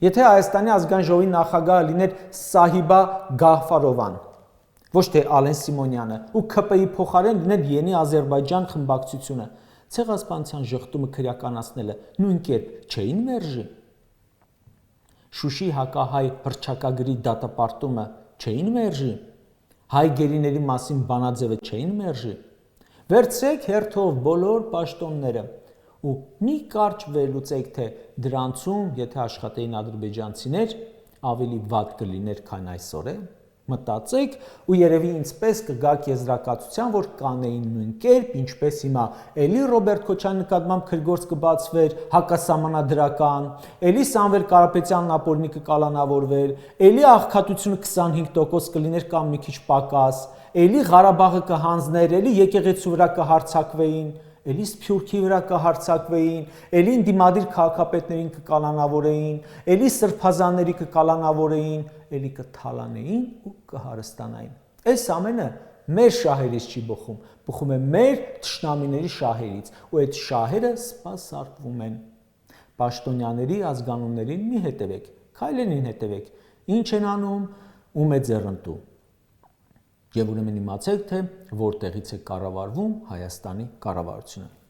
Եթե Հայաստանի ազգային ժողովի նախագահը լիներ Սահիբա Գահֆարովան, ոչ թե Ալեն Սիմոնյանը, ու ՔՊ-ի փոխարեն լիներ Յենի Ադրբեջան խմբակցությունը, ցեղասպանության ժխտումը քրեականացնելը նույն կերպ չէին մերժի։ Շուշի հակահայ հռչակագրի դատապարտումը չէին մերժի։ Հայ գերիների մասին բանաձևը չէին մերժի։ Վերցրեք հերթով բոլոր պաշտոնները ու մի կարճ վերլուծեք, թե դրանցում, եթե աշխատեին ադրբեջանցիներ, ավելի վատ կլիներ, քան այսօր է։ Մտածեք ու երևի ինձպես կգաք եզրակացության, որ կանեին նույն կերպ, ինչպես հիմա էլի Ռոբերտ Քոչարյանի նկատմամբ քրգործ կբացվեր, հակասահմանադրական, էլի Սամվել Կարապետյանն ապօրինի կկալանավորվեր, էլի աղքատությունը 25% կլիներ կամ մի քիչ պակաս, էլի Ղարաբաղը կհանձներ, էլի եկեղեցու վրա կհարձակվեին, էլի Սփյուռքի վրա կհարձակվեին, էլի դիմադիր քաղաքապետերին կկալանավորեին, էլի սրբազանների կկալանավորեին, էլի կթալանեին ու կհարստանային։ Այս ամենը մեր շահերից չի բխում, բխում է մեր թշնամիների շահերից, ու այդ շահերը սպասարկվում են։ Պաշտոնյաների ազգանուններին մի հետևեք, քայլերին հետևեք, ինչ են անում, ում է ձեռնտու։ Եվ ուրեմն իմացեք, թե որտեղից է կառավարվում Հայաստանի կառավարությունը։